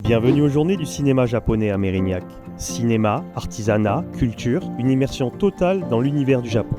Bienvenue aux journées du cinéma japonais à Mérignac. Cinéma, artisanat, culture, une immersion totale dans l'univers du Japon.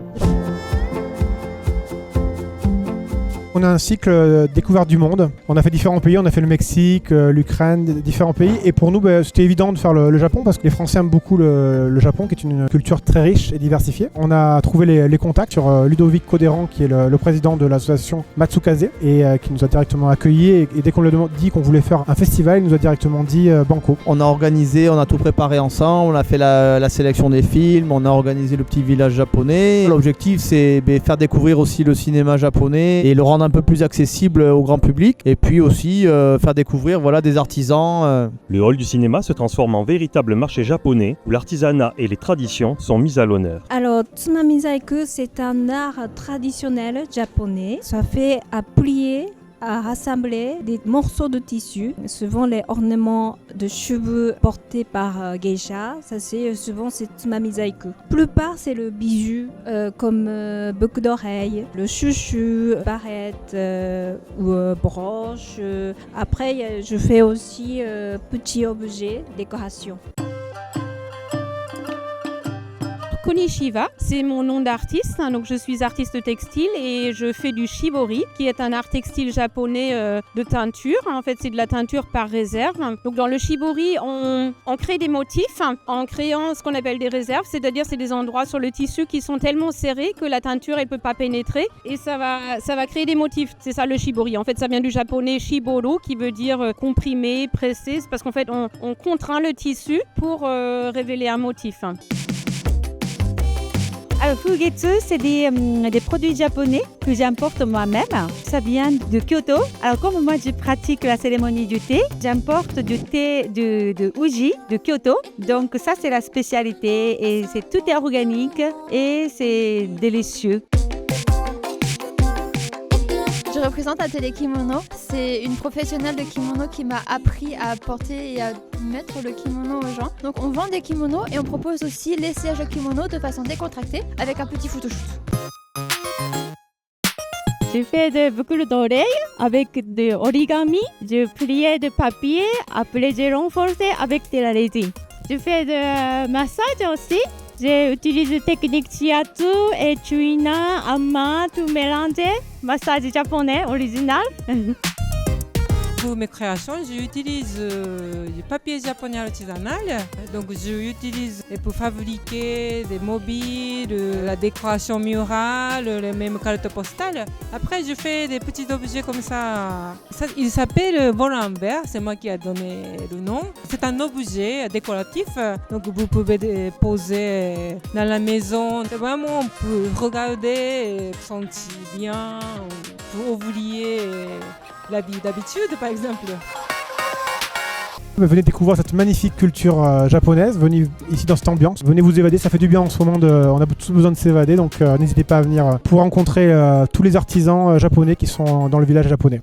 On a un cycle découverte du monde. On a fait différents pays, on a fait le Mexique, l'Ukraine, différents pays. Et pour nous, c'était évident de faire le Japon parce que les Français aiment beaucoup le Japon, qui est une culture très riche et diversifiée. On a trouvé les contacts sur Ludovic Codéran, qui est le président de l'association Matsukaze, et qui nous a directement accueillis. Et dès qu'on lui a dit qu'on voulait faire un festival, il nous a directement dit banco. On a organisé, on a tout préparé ensemble, on a fait la sélection des films, on a organisé le petit village japonais. L'objectif, c'est faire découvrir aussi le cinéma japonais et le rendre un peu plus accessible au grand public, et puis aussi faire découvrir des artisans. Le hall du cinéma se transforme en véritable marché japonais où l'artisanat et les traditions sont mises à l'honneur. Alors, Tsunamizaiku, c'est un art traditionnel japonais. Ça fait à plier, à rassembler des morceaux de tissu, souvent les ornements de cheveux portés par geisha, souvent c'est Tsunamizaiku. La plupart c'est le bijou comme boucle d'oreille, le chouchou, barrette ou broche. Après je fais aussi petits objets, décoration. Konishiba, c'est mon nom d'artiste, donc je suis artiste textile et je fais du shibori, qui est un art textile japonais de teinture. En fait, c'est de la teinture par réserve. Donc dans le shibori, on crée des motifs en créant ce qu'on appelle des réserves, c'est-à-dire c'est des endroits sur le tissu qui sont tellement serrés que la teinture elle peut pas pénétrer et ça va créer des motifs. C'est ça le shibori. En fait, ça vient du japonais shiboru qui veut dire comprimer, presser. C'est parce qu'en fait, on contraint le tissu pour révéler un motif. Alors, Fugetsu, c'est des produits japonais que j'importe moi-même. Ça vient de Kyoto. Alors, comme moi, je pratique la cérémonie du thé, j'importe du thé de Uji, de Kyoto. Donc, ça, c'est la spécialité et tout est organique et c'est délicieux. Je représente Atelier Kimono. C'est une professionnelle de kimono qui m'a appris à porter et à mettre le kimono aux gens. Donc on vend des kimonos et on propose aussi l'essayage de kimono de façon décontractée avec un petit photoshoot. Je fais des boucles d'oreilles avec de origami. Je pliais de papier. Après, j'ai renforcé avec de la résine. Je fais de massage aussi. J'utilise la technique shiatsu et chuina, amma, tout mélangé. Massage japonais original. Pour mes créations, j'utilise du papier japonais artisanal. Donc, j'utilise pour fabriquer des mobiles, la décoration murale, les mêmes cartes postales. Après, je fais des petits objets comme ça. Il s'appelle Bolambert, c'est moi qui ai donné le nom. C'est un objet décoratif. Donc, vous pouvez poser dans la maison. C'est vraiment pour regarder, sentir bien, pour oublier la vie d'habitude, par exemple. Venez découvrir cette magnifique culture japonaise, venez ici dans cette ambiance, venez vous évader, ça fait du bien en ce moment, on a tous besoin de s'évader, donc n'hésitez pas à venir pour rencontrer tous les artisans japonais qui sont dans le village japonais.